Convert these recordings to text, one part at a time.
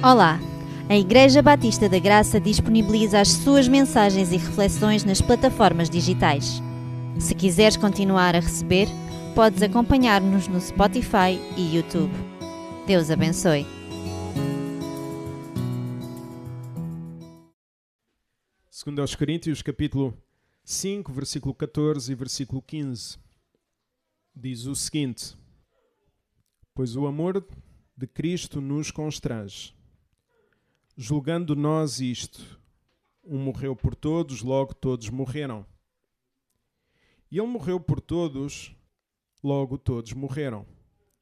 Olá! A Igreja Batista da Graça disponibiliza as suas mensagens e reflexões nas plataformas digitais. Se quiseres continuar a receber, podes acompanhar-nos no Spotify e YouTube. Deus abençoe. Segundo aos Coríntios, capítulo 5, versículo 14 e versículo 15, diz o seguinte: Pois o amor de Cristo nos constrange, julgando nós isto, um morreu por todos, logo todos morreram. E ele morreu por todos, logo todos morreram.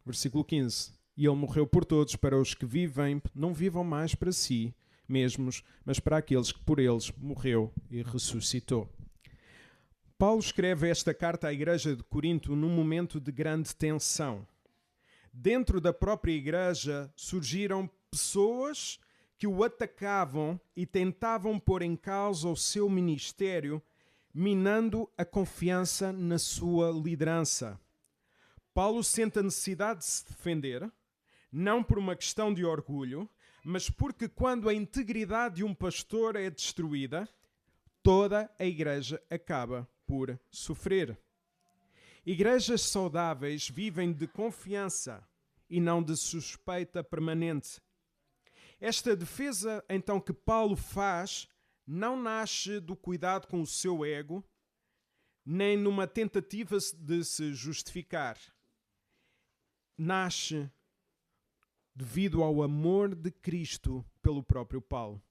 Versículo 15. E ele morreu por todos, para os que vivem, não vivam mais para si mesmos, mas para aqueles que por eles morreu e ressuscitou. Paulo escreve esta carta à igreja de Corinto num momento de grande tensão. Dentro da própria igreja surgiram pessoas que o atacavam e tentavam pôr em causa o seu ministério, minando a confiança na sua liderança. Paulo sente a necessidade de se defender, não por uma questão de orgulho, mas porque quando a integridade de um pastor é destruída, toda a igreja acaba por sofrer. Igrejas saudáveis vivem de confiança e não de suspeita permanente. Esta defesa, então, que Paulo faz, não nasce do cuidado com o seu ego, nem numa tentativa de se justificar. Nasce devido ao amor de Cristo pelo próprio Paulo.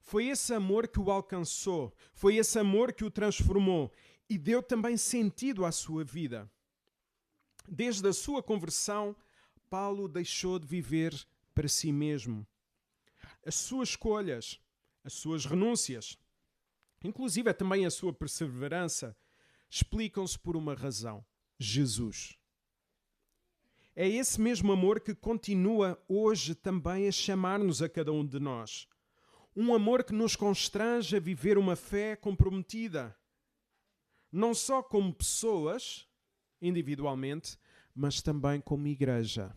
Foi esse amor que o alcançou, foi esse amor que o transformou e deu também sentido à sua vida. Desde a sua conversão, Paulo deixou de viver para si mesmo. As suas escolhas, as suas renúncias, inclusive também a sua perseverança, explicam-se por uma razão: Jesus. É esse mesmo amor que continua hoje também a chamar-nos a cada um de nós. Um amor que nos constrange a viver uma fé comprometida. Não só como pessoas, individualmente, mas também como igreja.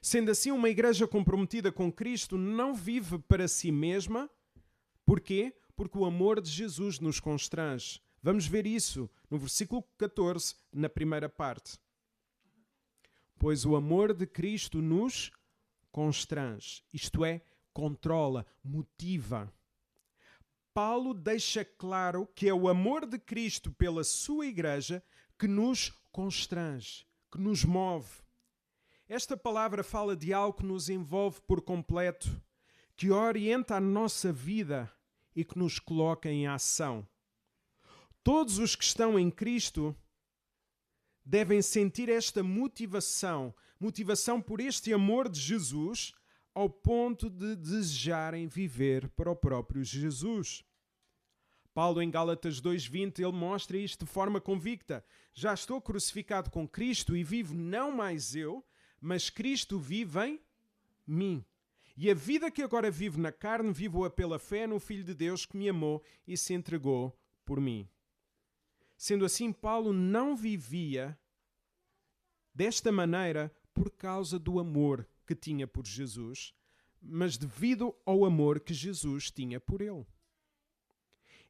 Sendo assim, uma igreja comprometida com Cristo não vive para si mesma. Porquê? Porque o amor de Jesus nos constrange. Vamos ver isso no versículo 14, na primeira parte. Pois o amor de Cristo nos constrange, isto é, controla, motiva. Paulo deixa claro que é o amor de Cristo pela sua igreja que nos constrange, que nos move. Esta palavra fala de algo que nos envolve por completo, que orienta a nossa vida e que nos coloca em ação. Todos os que estão em Cristo devem sentir esta motivação por este amor de Jesus, ao ponto de desejarem viver para o próprio Jesus. Paulo, em Gálatas 2:20, ele mostra isto de forma convicta. Já estou crucificado com Cristo e vivo não mais eu, mas Cristo vive em mim. E a vida que agora vivo na carne, vivo-a pela fé no Filho de Deus que me amou e se entregou por mim. Sendo assim, Paulo não vivia desta maneira por causa do amor que tinha por Jesus, mas devido ao amor que Jesus tinha por ele.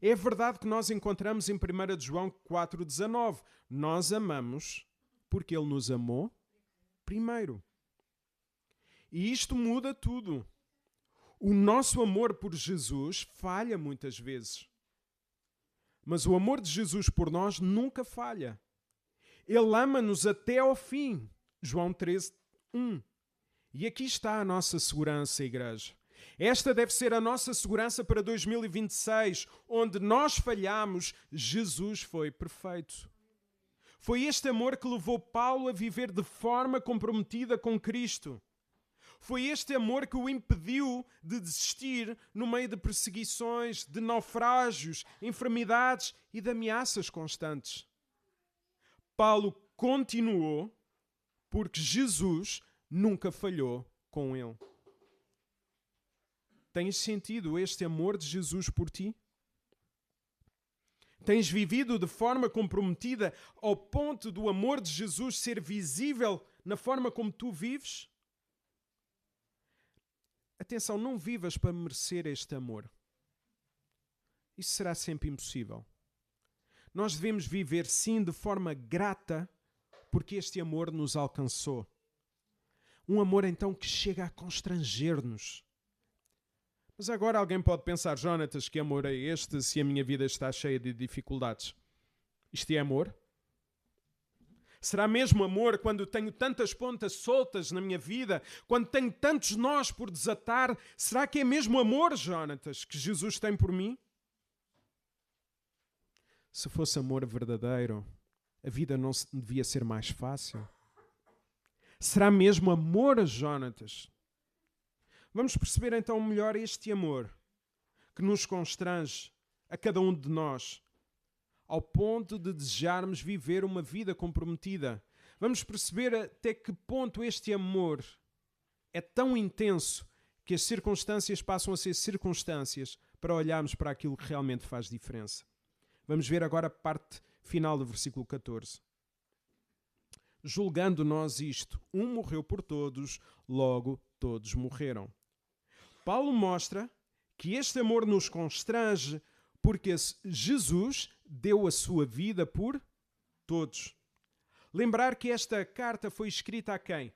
É verdade que nós encontramos em 1 João 4,19. Nós amamos porque ele nos amou primeiro. E isto muda tudo. O nosso amor por Jesus falha muitas vezes. Mas o amor de Jesus por nós nunca falha. Ele ama-nos até ao fim. João 13:1. E aqui está a nossa segurança, igreja. Esta deve ser a nossa segurança para 2026, onde nós falhamos, Jesus foi perfeito. Foi este amor que levou Paulo a viver de forma comprometida com Cristo. Foi este amor que o impediu de desistir no meio de perseguições, de naufrágios, enfermidades e de ameaças constantes. Paulo continuou porque Jesus nunca falhou com ele. Tens sentido este amor de Jesus por ti? Tens vivido de forma comprometida ao ponto do amor de Jesus ser visível na forma como tu vives? atenção, não vivas para merecer este amor. Isso será sempre impossível. Nós devemos viver, sim, de forma grata, porque este amor nos alcançou. Um amor, então, que chega a constranger-nos. Mas agora alguém pode pensar, Jonatas, que amor é este se a minha vida está cheia de dificuldades? Isto é amor? Será mesmo amor quando tenho tantas pontas soltas na minha vida? Quando tenho tantos nós por desatar? Será que é mesmo amor, Jonatas, que Jesus tem por mim? Se fosse amor verdadeiro, a vida não devia ser mais fácil. Será mesmo amor, Jonatas? Vamos perceber então melhor este amor que nos constrange a cada um de nós, ao ponto de desejarmos viver uma vida comprometida. Vamos perceber até que ponto este amor é tão intenso que as circunstâncias passam a ser circunstâncias para olharmos para aquilo que realmente faz diferença. Vamos ver agora a parte final do versículo 14. Julgando nós isto, um morreu por todos, logo todos morreram. Paulo mostra que este amor nos constrange porque Jesus deu a sua vida por todos. Lembrar que esta carta foi escrita a quem?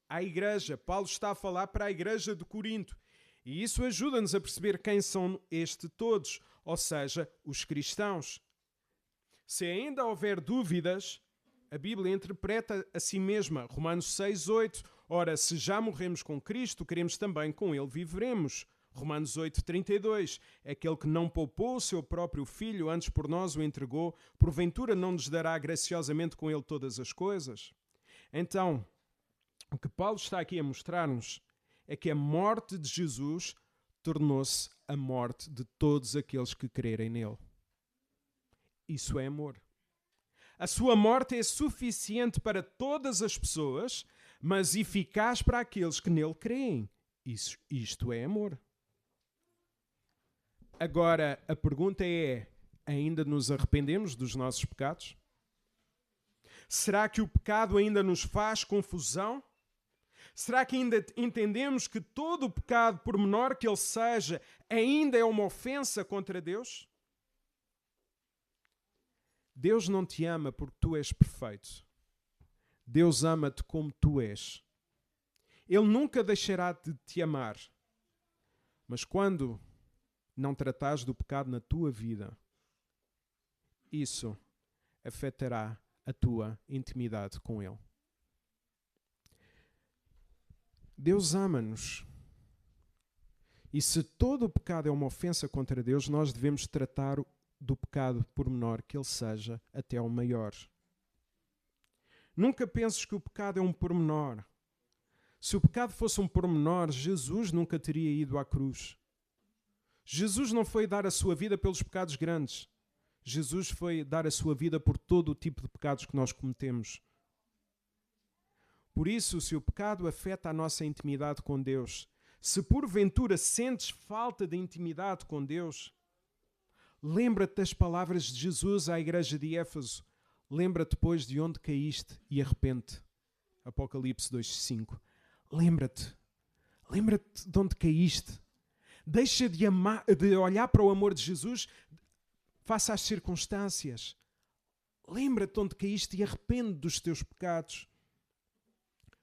À igreja. Paulo está a falar para a igreja de Corinto. E isso ajuda-nos a perceber quem são estes todos, ou seja, os cristãos. Se ainda houver dúvidas, a Bíblia interpreta a si mesma. Romanos 6:8. Ora, se já morremos com Cristo, queremos também com Ele viveremos. Romanos 8:32. Aquele que não poupou o seu próprio Filho, antes por nós o entregou, porventura não nos dará graciosamente com Ele todas as coisas? Então, o que Paulo está aqui a mostrar-nos é que a morte de Jesus tornou-se a morte de todos aqueles que crerem nele. Isso é amor. A sua morte é suficiente para todas as pessoas, mas eficaz para aqueles que nele creem. Isto é amor. Agora, a pergunta é, ainda nos arrependemos dos nossos pecados? Será que o pecado ainda nos faz confusão? Será que ainda entendemos que todo o pecado, por menor que ele seja, ainda é uma ofensa contra Deus? Deus não te ama porque tu és perfeito. Deus ama-te como tu és. Ele nunca deixará de te amar. Mas quando não tratares do pecado na tua vida, isso afetará a tua intimidade com Ele. Deus ama-nos. E se todo o pecado é uma ofensa contra Deus, nós devemos tratar do pecado, por menor que ele seja, até ao maior. Nunca penses que o pecado é um pormenor. Se o pecado fosse um pormenor, Jesus nunca teria ido à cruz. Jesus não foi dar a sua vida pelos pecados grandes. Jesus foi dar a sua vida por todo o tipo de pecados que nós cometemos. Por isso, se o pecado afeta a nossa intimidade com Deus, se porventura sentes falta de intimidade com Deus, lembra-te das palavras de Jesus à igreja de Éfeso. Lembra-te depois de onde caíste e arrepende-te. Apocalipse 2:5. Lembra-te de onde caíste. Deixa de olhar para o amor de Jesus face às circunstâncias. Lembra-te de onde caíste e arrepende dos teus pecados.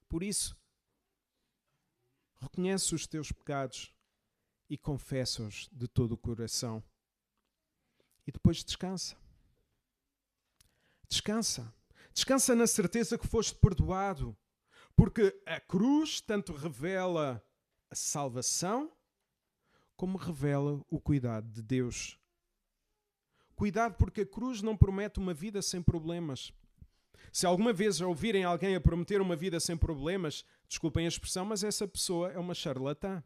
Por isso, reconhece os teus pecados e confessa-os de todo o coração. E depois descansa. Descansa. Descansa na certeza que foste perdoado. Porque a cruz tanto revela a salvação, como revela o cuidado de Deus. Cuidado, porque a cruz não promete uma vida sem problemas. Se alguma vez ouvirem alguém a prometer uma vida sem problemas, desculpem a expressão, mas essa pessoa é uma charlatã.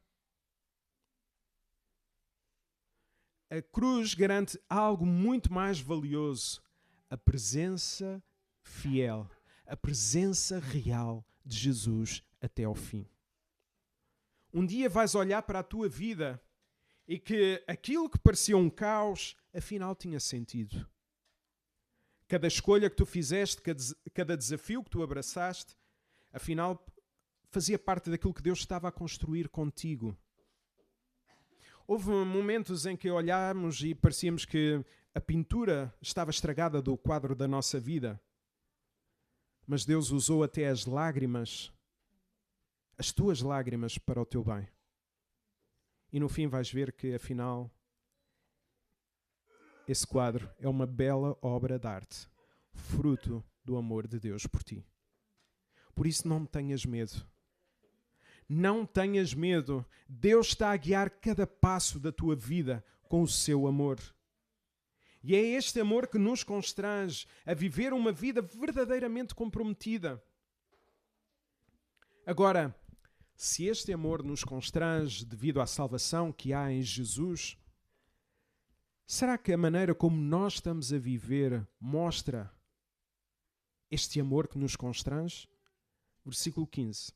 A cruz garante algo muito mais valioso: a presença fiel, a presença real de Jesus até ao fim. Um dia vais olhar para a tua vida e que aquilo que parecia um caos, afinal tinha sentido. Cada escolha que tu fizeste, cada desafio que tu abraçaste, afinal fazia parte daquilo que Deus estava a construir contigo. Houve momentos em que olhámos e parecíamos que a pintura estava estragada do quadro da nossa vida. Mas Deus usou até as lágrimas, as tuas lágrimas, para o teu bem. E no fim vais ver que, afinal, esse quadro é uma bela obra de arte, fruto do amor de Deus por ti. Por isso não tenhas medo. Não tenhas medo. Deus está a guiar cada passo da tua vida com o seu amor. E é este amor que nos constrange a viver uma vida verdadeiramente comprometida. Agora, se este amor nos constrange devido à salvação que há em Jesus, será que a maneira como nós estamos a viver mostra este amor que nos constrange? Versículo 15.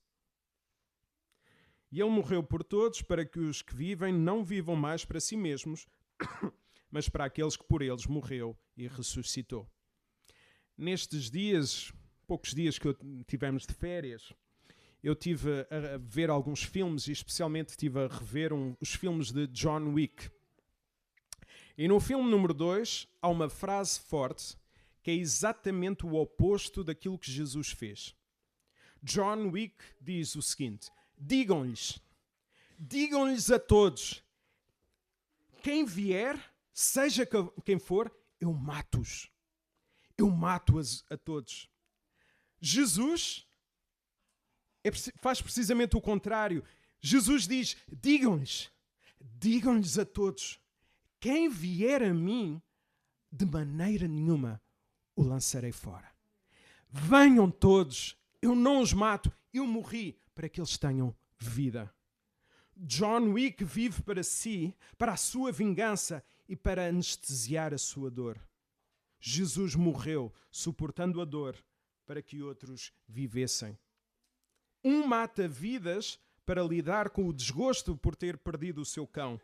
E ele morreu por todos, para que os que vivem não vivam mais para si mesmos, mas para aqueles que por eles morreu e ressuscitou. Nestes dias, poucos dias que tivemos de férias, eu tive a ver alguns filmes e especialmente estive a rever os filmes de John Wick. E no filme número 2 há uma frase forte que é exatamente o oposto daquilo que Jesus fez. John Wick diz o seguinte: digam-lhes a todos, quem vier, seja quem for, eu mato-os. Eu mato-os a todos. Jesus faz precisamente o contrário. Jesus diz, digam-lhes a todos, quem vier a mim, de maneira nenhuma o lançarei fora. Venham todos, eu não os mato, eu morri para que eles tenham vida. John Wick vive para si, para a sua vingança e para anestesiar a sua dor. Jesus morreu suportando a dor para que outros vivessem. Um mata vidas para lidar com o desgosto por ter perdido o seu cão.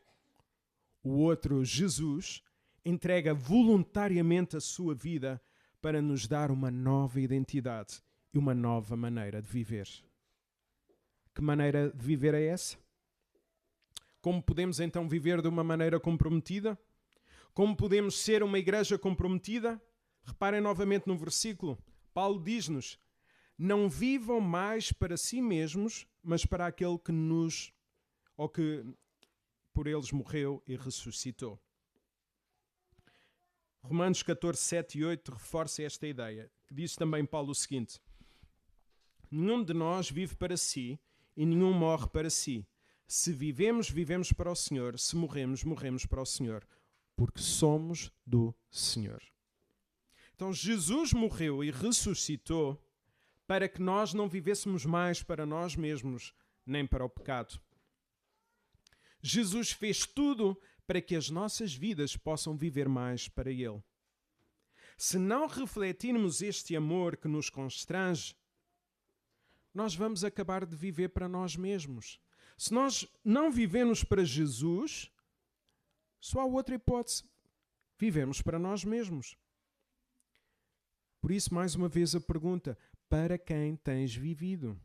O outro, Jesus, entrega voluntariamente a sua vida para nos dar uma nova identidade e uma nova maneira de viver. Que maneira de viver é essa? Como podemos então viver de uma maneira comprometida? Como podemos ser uma igreja comprometida? Reparem novamente no versículo. Paulo diz-nos, não vivam mais para si mesmos, mas para aquele que que por eles morreu e ressuscitou. Romanos 14, 7 e 8 reforça esta ideia. Diz também Paulo o seguinte, nenhum de nós vive para si e nenhum morre para si. Se vivemos, vivemos para o Senhor. Se morremos, morremos para o Senhor. Porque somos do Senhor. Então Jesus morreu e ressuscitou para que nós não vivêssemos mais para nós mesmos, nem para o pecado. Jesus fez tudo para que as nossas vidas possam viver mais para Ele. Se não refletirmos este amor que nos constrange, nós vamos acabar de viver para nós mesmos. Se nós não vivemos para Jesus, só há outra hipótese. Vivemos para nós mesmos. Por isso, mais uma vez a pergunta, para quem tens vivido?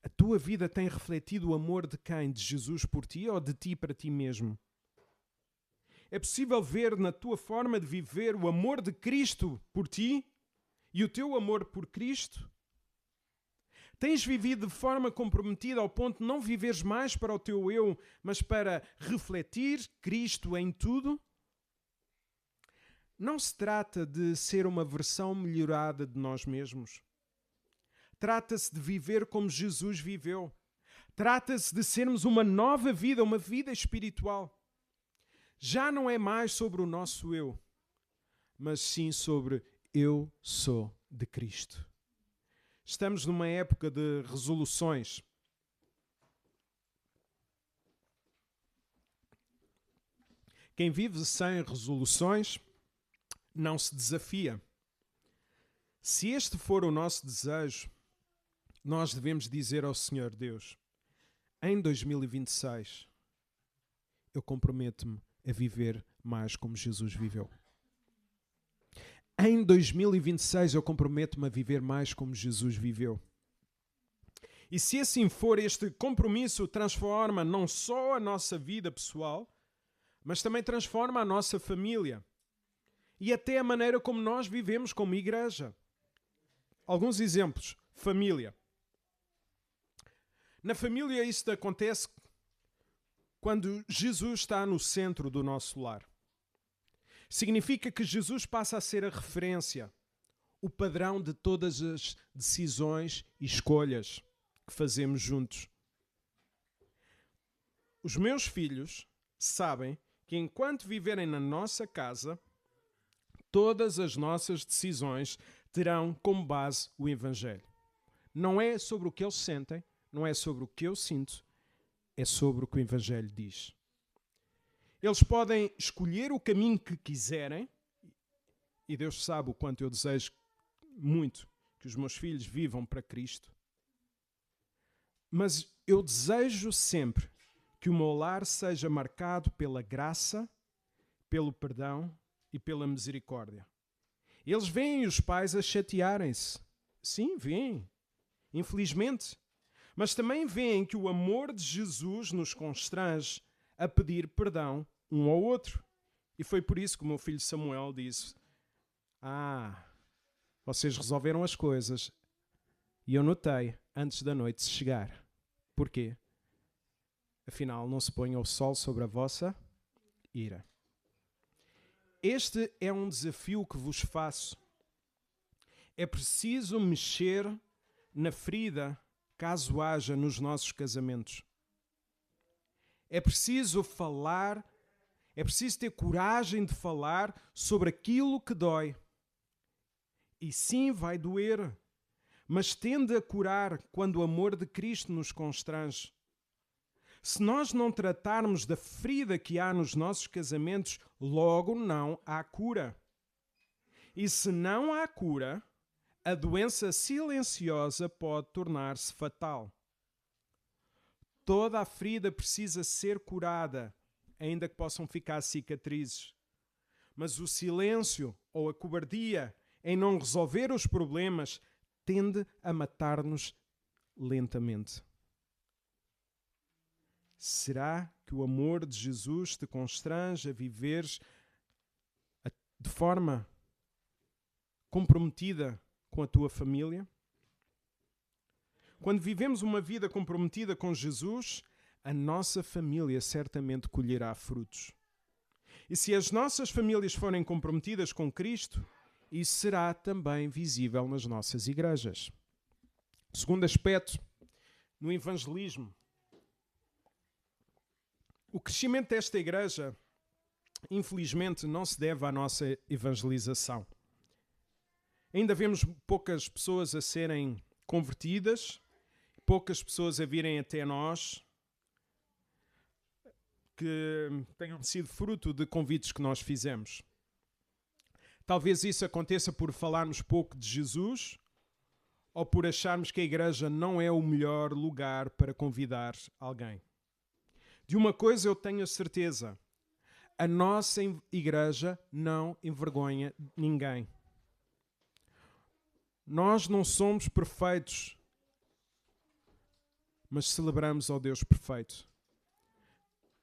A tua vida tem refletido o amor de quem? De Jesus por ti ou de ti para ti mesmo? É possível ver na tua forma de viver o amor de Cristo por ti e o teu amor por Cristo? Tens vivido de forma comprometida ao ponto de não viveres mais para o teu eu, mas para refletir Cristo em tudo? Não se trata de ser uma versão melhorada de nós mesmos. Trata-se de viver como Jesus viveu. Trata-se de sermos uma nova vida, uma vida espiritual. Já não é mais sobre o nosso eu, mas sim sobre eu sou de Cristo. Estamos numa época de resoluções. Quem vive sem resoluções não se desafia. Se este for o nosso desejo, nós devemos dizer ao Senhor Deus, em 2026, eu comprometo-me a viver mais como Jesus viveu. Em 2026 eu comprometo-me a viver mais como Jesus viveu. E se assim for, este compromisso transforma não só a nossa vida pessoal, mas também transforma a nossa família e até a maneira como nós vivemos como igreja. Alguns exemplos. Família. Na família isto acontece quando Jesus está no centro do nosso lar. Significa que Jesus passa a ser a referência, o padrão de todas as decisões e escolhas que fazemos juntos. Os meus filhos sabem que enquanto viverem na nossa casa, todas as nossas decisões terão como base o Evangelho. Não é sobre o que eles sentem, não é sobre o que eu sinto, é sobre o que o Evangelho diz. Eles podem escolher o caminho que quiserem, e Deus sabe o quanto eu desejo muito que os meus filhos vivam para Cristo, mas eu desejo sempre que o meu lar seja marcado pela graça, pelo perdão e pela misericórdia. Eles veem os pais a chatearem-se. Sim, veem. Infelizmente. Mas também veem que o amor de Jesus nos constrange a pedir perdão um ao outro. E foi por isso que o meu filho Samuel disse: vocês resolveram as coisas e eu notei antes da noite chegar. Porquê? Afinal, não se ponha o sol sobre a vossa ira. Este é um desafio que vos faço. É preciso mexer na ferida caso haja nos nossos casamentos. É preciso falar, é preciso ter coragem de falar sobre aquilo que dói. E sim, vai doer, mas tende a curar quando o amor de Cristo nos constrange. Se nós não tratarmos da ferida que há nos nossos casamentos, logo não há cura. E se não há cura, a doença silenciosa pode tornar-se fatal. Toda a ferida precisa ser curada, ainda que possam ficar cicatrizes. Mas o silêncio ou a cobardia em não resolver os problemas tende a matar-nos lentamente. Será que o amor de Jesus te constrange a viveres de forma comprometida com a tua família? Quando vivemos uma vida comprometida com Jesus, a nossa família certamente colherá frutos. E se as nossas famílias forem comprometidas com Cristo, isso será também visível nas nossas igrejas. Segundo aspecto, no evangelismo. O crescimento desta igreja, infelizmente, não se deve à nossa evangelização. Ainda vemos poucas pessoas a serem convertidas, poucas pessoas a virem até nós, que tenham sido fruto de convites que nós fizemos. Talvez isso aconteça por falarmos pouco de Jesus ou por acharmos que a igreja não é o melhor lugar para convidar alguém. De uma coisa eu tenho a certeza: a nossa igreja não envergonha ninguém. Nós não somos perfeitos, mas celebramos ao Deus perfeito.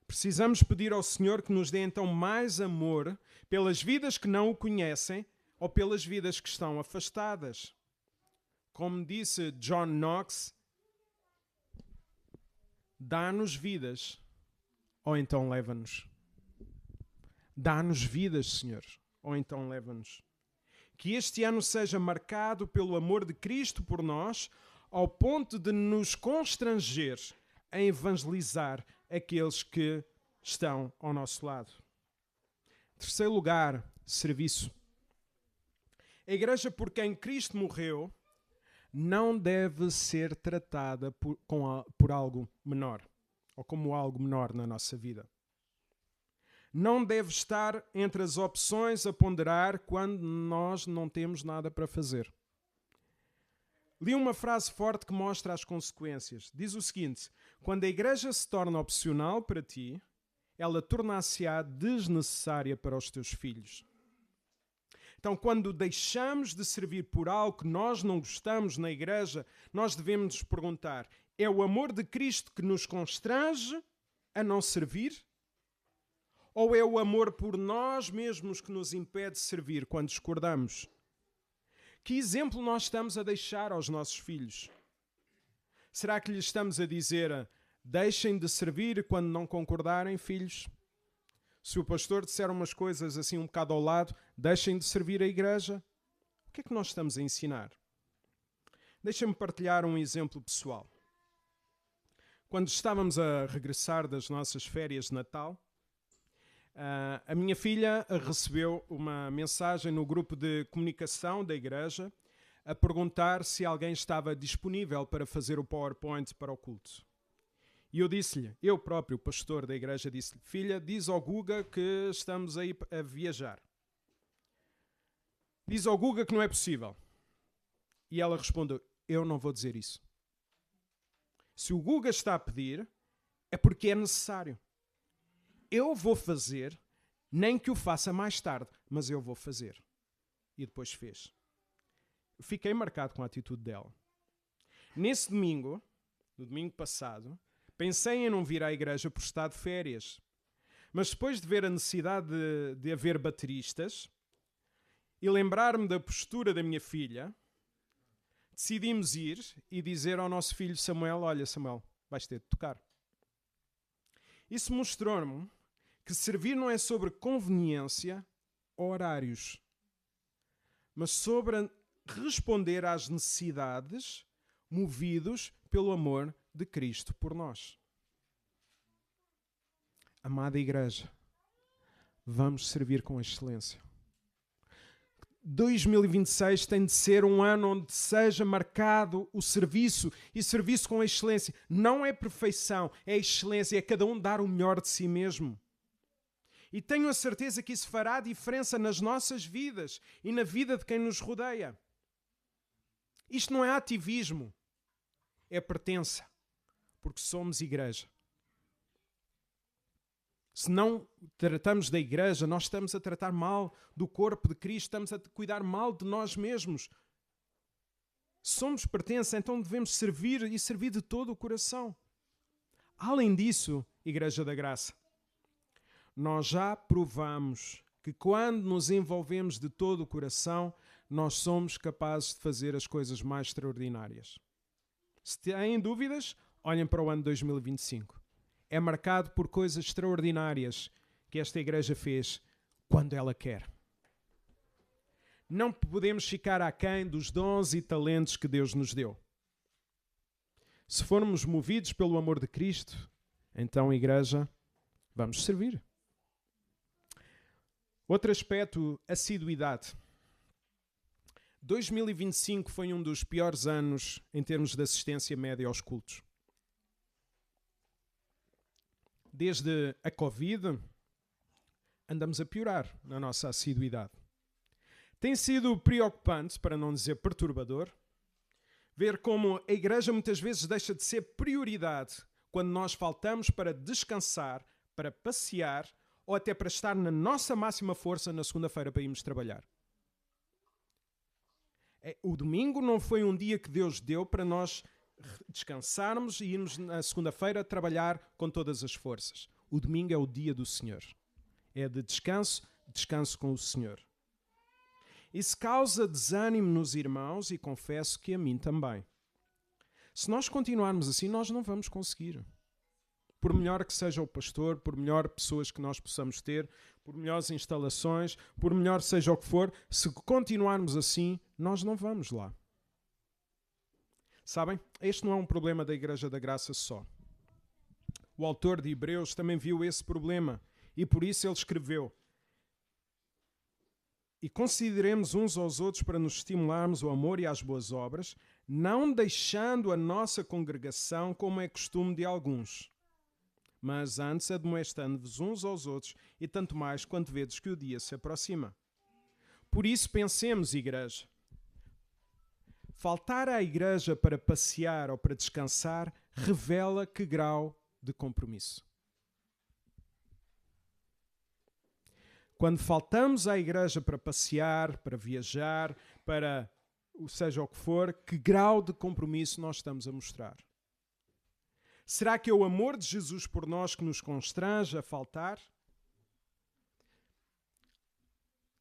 Precisamos pedir ao Senhor que nos dê então mais amor pelas vidas que não o conhecem ou pelas vidas que estão afastadas. Como disse John Knox, dá-nos vidas ou então leva-nos. Dá-nos vidas, Senhor, ou então leva-nos. Que este ano seja marcado pelo amor de Cristo por nós, ao ponto de nos constranger a evangelizar aqueles que estão ao nosso lado. Terceiro lugar, serviço. A igreja por quem Cristo morreu não deve ser tratada por algo menor, ou como algo menor na nossa vida. Não deve estar entre as opções a ponderar quando nós não temos nada para fazer. Li uma frase forte que mostra as consequências. Diz o seguinte: quando a igreja se torna opcional para ti, ela tornar-se-á desnecessária para os teus filhos. Então, quando deixamos de servir por algo que nós não gostamos na igreja, nós devemos nos perguntar: é o amor de Cristo que nos constrange a não servir? Ou é o amor por nós mesmos que nos impede de servir quando discordamos? Que exemplo nós estamos a deixar aos nossos filhos? Será que lhes estamos a dizer: deixem de servir quando não concordarem, filhos? Se o pastor disser umas coisas assim um bocado ao lado, deixem de servir a igreja. O que é que nós estamos a ensinar? Deixem-me partilhar um exemplo pessoal. Quando estávamos a regressar das nossas férias de Natal, a minha filha recebeu uma mensagem no grupo de comunicação da igreja a perguntar se alguém estava disponível para fazer o PowerPoint para o culto. E eu disse-lhe, eu próprio, o pastor da igreja, disse-lhe: filha, diz ao Guga que estamos aí a viajar. Diz ao Guga que não é possível. E ela respondeu: eu não vou dizer isso. Se o Guga está a pedir, é porque é necessário. Eu vou fazer, nem que o faça mais tarde, mas eu vou fazer. E depois fez. Fiquei marcado com a atitude dela. Nesse domingo, no domingo passado, pensei em não vir à igreja por estar de férias. Mas depois de ver a necessidade de haver bateristas e lembrar-me da postura da minha filha, decidimos ir e dizer ao nosso filho Samuel: olha, Samuel, vais ter de tocar. Isso mostrou-me que servir não é sobre conveniência ou horários, mas sobre responder às necessidades movidos pelo amor de Cristo por nós. Amada igreja, vamos servir com excelência. 2026 tem de ser um ano onde seja marcado o serviço, e serviço com excelência. Não é perfeição, é excelência, é cada um dar o melhor de si mesmo. E tenho a certeza que isso fará diferença nas nossas vidas e na vida de quem nos rodeia. Isto não é ativismo, é pertença, porque somos igreja. Se não tratamos da igreja, nós estamos a tratar mal do corpo de Cristo, estamos a cuidar mal de nós mesmos. Somos pertença, então devemos servir e servir de todo o coração. Além disso, Igreja da Graça, nós já provamos que quando nos envolvemos de todo o coração, nós somos capazes de fazer as coisas mais extraordinárias. Se têm dúvidas, olhem para o ano 2025. É marcado por coisas extraordinárias que esta igreja fez quando ela quer. Não podemos ficar aquém dos dons e talentos que Deus nos deu. Se formos movidos pelo amor de Cristo, então, igreja, vamos servir. Outro aspecto, assiduidade. 2025 foi um dos piores anos em termos de assistência média aos cultos. Desde a Covid, andamos a piorar na nossa assiduidade. Tem sido preocupante, para não dizer perturbador, ver como a igreja muitas vezes deixa de ser prioridade quando nós faltamos para descansar, para passear ou até para estar na nossa máxima força na segunda-feira para irmos trabalhar. O domingo não foi um dia que Deus deu para nós descansarmos e irmos na segunda-feira trabalhar com todas as forças. O domingo é o dia do Senhor. É de descanso, descanso com o Senhor. Isso causa desânimo nos irmãos e confesso que a mim também. Se nós continuarmos assim, nós não vamos conseguir. Por melhor que seja o pastor, por melhor pessoas que nós possamos ter, por melhores instalações, por melhor seja o que for, se continuarmos assim, nós não vamos lá. Sabem, este não é um problema da Igreja da Graça só. O autor de Hebreus também viu esse problema e por isso ele escreveu: e consideremos uns aos outros para nos estimularmos ao amor e às boas obras, não deixando a nossa congregação como é costume de alguns, mas antes admoestando-vos uns aos outros, e tanto mais quanto vedes que o dia se aproxima. Por isso pensemos, igreja, faltar à igreja para passear ou para descansar revela que grau de compromisso. Quando faltamos à igreja para passear, para viajar, para seja o que for, que grau de compromisso nós estamos a mostrar? Será que é o amor de Jesus por nós que nos constrange a faltar?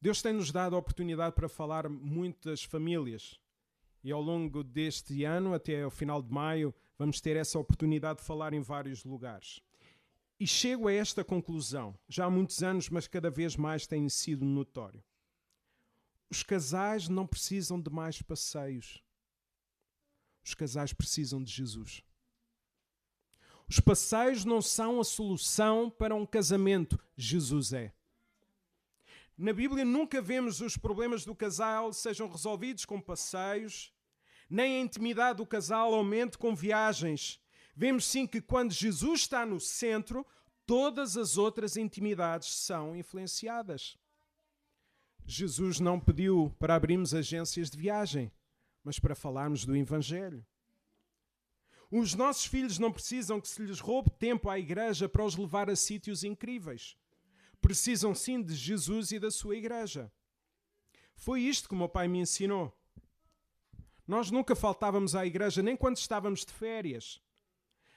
Deus tem-nos dado a oportunidade para falar muito das famílias. E ao longo deste ano, até ao final de maio, vamos ter essa oportunidade de falar em vários lugares. E chego a esta conclusão, já há muitos anos, mas cada vez mais tem sido notório. Os casais não precisam de mais passeios. Os casais precisam de Jesus. Os passeios não são a solução para um casamento. Jesus é. Na Bíblia nunca vemos os problemas do casal sejam resolvidos com passeios, nem a intimidade do casal aumente com viagens. Vemos sim que quando Jesus está no centro, todas as outras intimidades são influenciadas. Jesus não pediu para abrirmos agências de viagem, mas para falarmos do Evangelho. Os nossos filhos não precisam que se lhes roube tempo à igreja para os levar a sítios incríveis. Precisam sim de Jesus e da sua igreja. Foi isto que o meu pai me ensinou. Nós nunca faltávamos à igreja, nem quando estávamos de férias.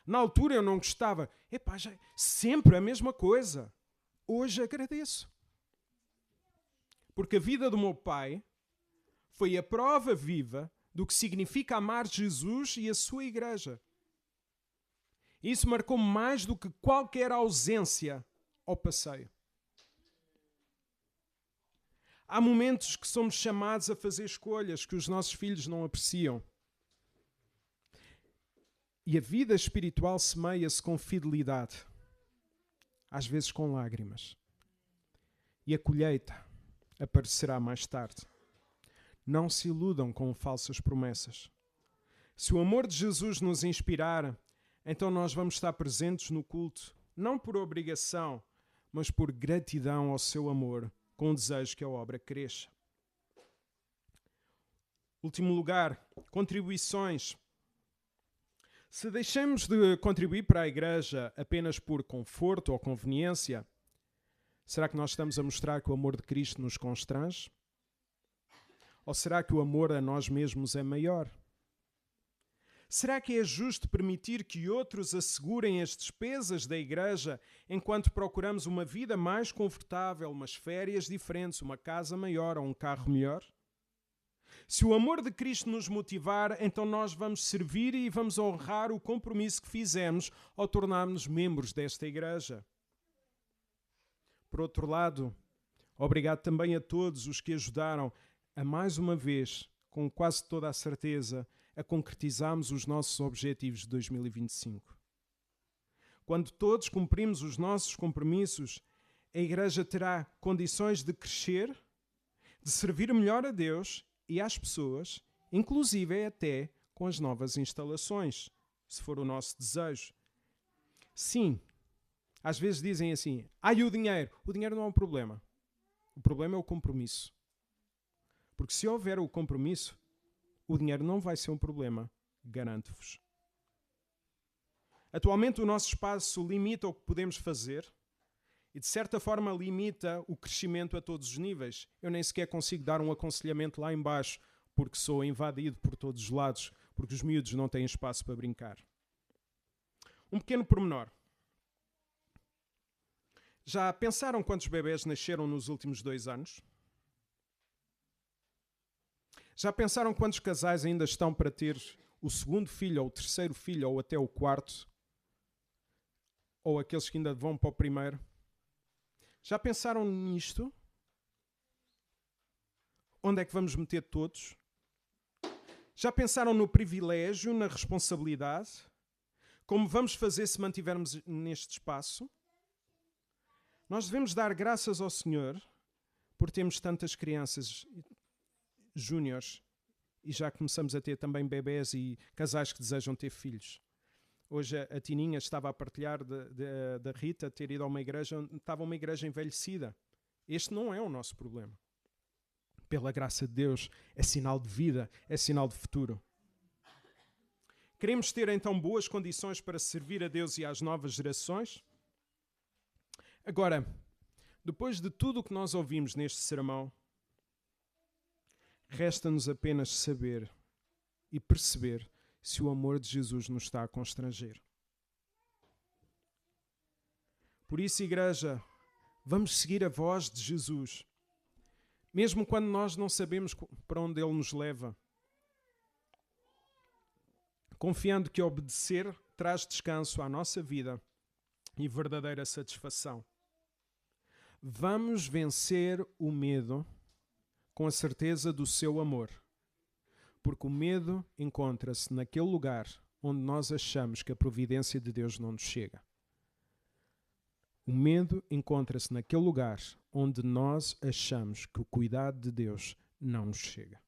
Na altura eu não gostava. Já, sempre a mesma coisa. Hoje agradeço. Porque a vida do meu pai foi a prova viva do que significa amar Jesus e a sua igreja. Isso marcou-me mais do que qualquer ausência ao passeio. Há momentos que somos chamados a fazer escolhas que os nossos filhos não apreciam. E a vida espiritual semeia-se com fidelidade, às vezes com lágrimas. E a colheita aparecerá mais tarde. Não se iludam com falsas promessas. Se o amor de Jesus nos inspirar, então nós vamos estar presentes no culto, não por obrigação, mas por gratidão ao seu amor, com o desejo que a obra cresça. Último lugar, contribuições. Se deixamos de contribuir para a igreja apenas por conforto ou conveniência, será que nós estamos a mostrar que o amor de Cristo nos constrange? Ou será que o amor a nós mesmos é maior? Será que é justo permitir que outros assegurem as despesas da igreja enquanto procuramos uma vida mais confortável, umas férias diferentes, uma casa maior ou um carro melhor? Se o amor de Cristo nos motivar, então nós vamos servir e vamos honrar o compromisso que fizemos ao tornarmos membros desta igreja. Por outro lado, obrigado também a todos os que ajudaram a mais uma vez, com quase toda a certeza, a concretizarmos os nossos objetivos de 2025. Quando todos cumprimos os nossos compromissos, a igreja terá condições de crescer, de servir melhor a Deus e às pessoas, inclusive até com as novas instalações, se for o nosso desejo. Sim, às vezes dizem assim, e o dinheiro não é um problema. O problema é o compromisso. Porque se houver o compromisso, o dinheiro não vai ser um problema, garanto-vos. Atualmente o nosso espaço limita o que podemos fazer e de certa forma limita o crescimento a todos os níveis. Eu nem sequer consigo dar um aconselhamento lá em baixo porque sou invadido por todos os lados, porque os miúdos não têm espaço para brincar. Um pequeno pormenor. Já pensaram quantos bebés nasceram nos últimos 2 anos? Já pensaram quantos casais ainda estão para ter o segundo filho, ou o terceiro filho, ou até o quarto? Ou aqueles que ainda vão para o primeiro? Já pensaram nisto? Onde é que vamos meter todos? Já pensaram no privilégio, na responsabilidade? Como vamos fazer se mantivermos neste espaço? Nós devemos dar graças ao Senhor por termos tantas crianças júniores e já começamos a ter também bebés e casais que desejam ter filhos. Hoje a Tininha estava a partilhar da Rita ter ido a uma igreja onde estava uma igreja envelhecida. Este não é o nosso problema. Pela graça de Deus, é sinal de vida, é sinal de futuro. Queremos ter então boas condições para servir a Deus e às novas gerações? Agora, Depois de tudo o que nós ouvimos neste sermão, resta-nos apenas saber e perceber se o amor de Jesus nos está a constranger. Por isso, igreja, vamos seguir a voz de Jesus, mesmo quando nós não sabemos para onde Ele nos leva, confiando que obedecer traz descanso à nossa vida e verdadeira satisfação. Vamos vencer o medo com a certeza do seu amor, porque o medo encontra-se naquele lugar onde nós achamos que a providência de Deus não nos chega. O medo encontra-se naquele lugar onde nós achamos que o cuidado de Deus não nos chega.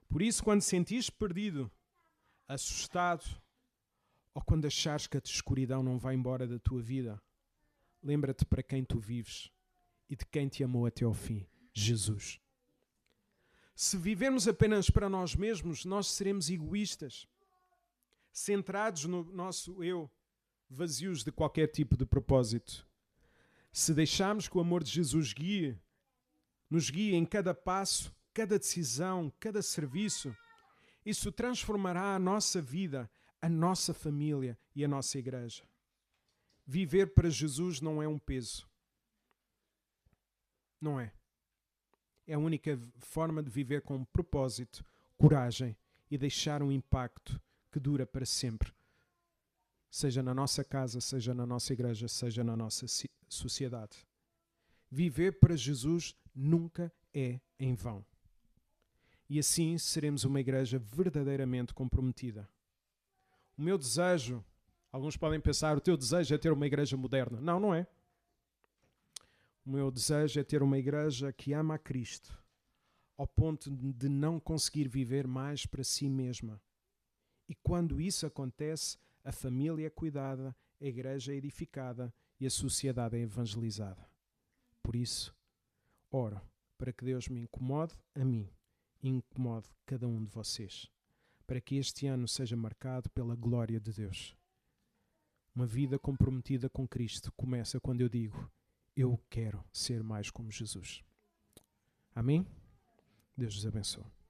Por isso, quando sentires perdido, assustado, ou quando achares que a escuridão não vai embora da tua vida, lembra-te para quem tu vives e de quem te amou até ao fim, Jesus. Se vivermos apenas para nós mesmos, nós seremos egoístas, centrados no nosso eu, vazios de qualquer tipo de propósito. Se deixarmos que o amor de Jesus nos guie em cada passo, cada decisão, cada serviço, isso transformará a nossa vida, a nossa família e a nossa igreja. Viver para Jesus não é um peso. Não é. É a única forma de viver com propósito, coragem e deixar um impacto que dura para sempre. Seja na nossa casa, seja na nossa igreja, seja na nossa sociedade. Viver para Jesus nunca é em vão. E assim seremos uma igreja verdadeiramente comprometida. O meu desejo, alguns podem pensar, o teu desejo é ter uma igreja moderna. Não, não é. O meu desejo é ter uma igreja que ama a Cristo, ao ponto de não conseguir viver mais para si mesma. E quando isso acontece, a família é cuidada, a igreja é edificada e a sociedade é evangelizada. Por isso, oro para que Deus me incomode a mim e incomode cada um de vocês, para que este ano seja marcado pela glória de Deus. Uma vida comprometida com Cristo começa quando eu digo: eu quero ser mais como Jesus. Amém? Deus vos abençoe.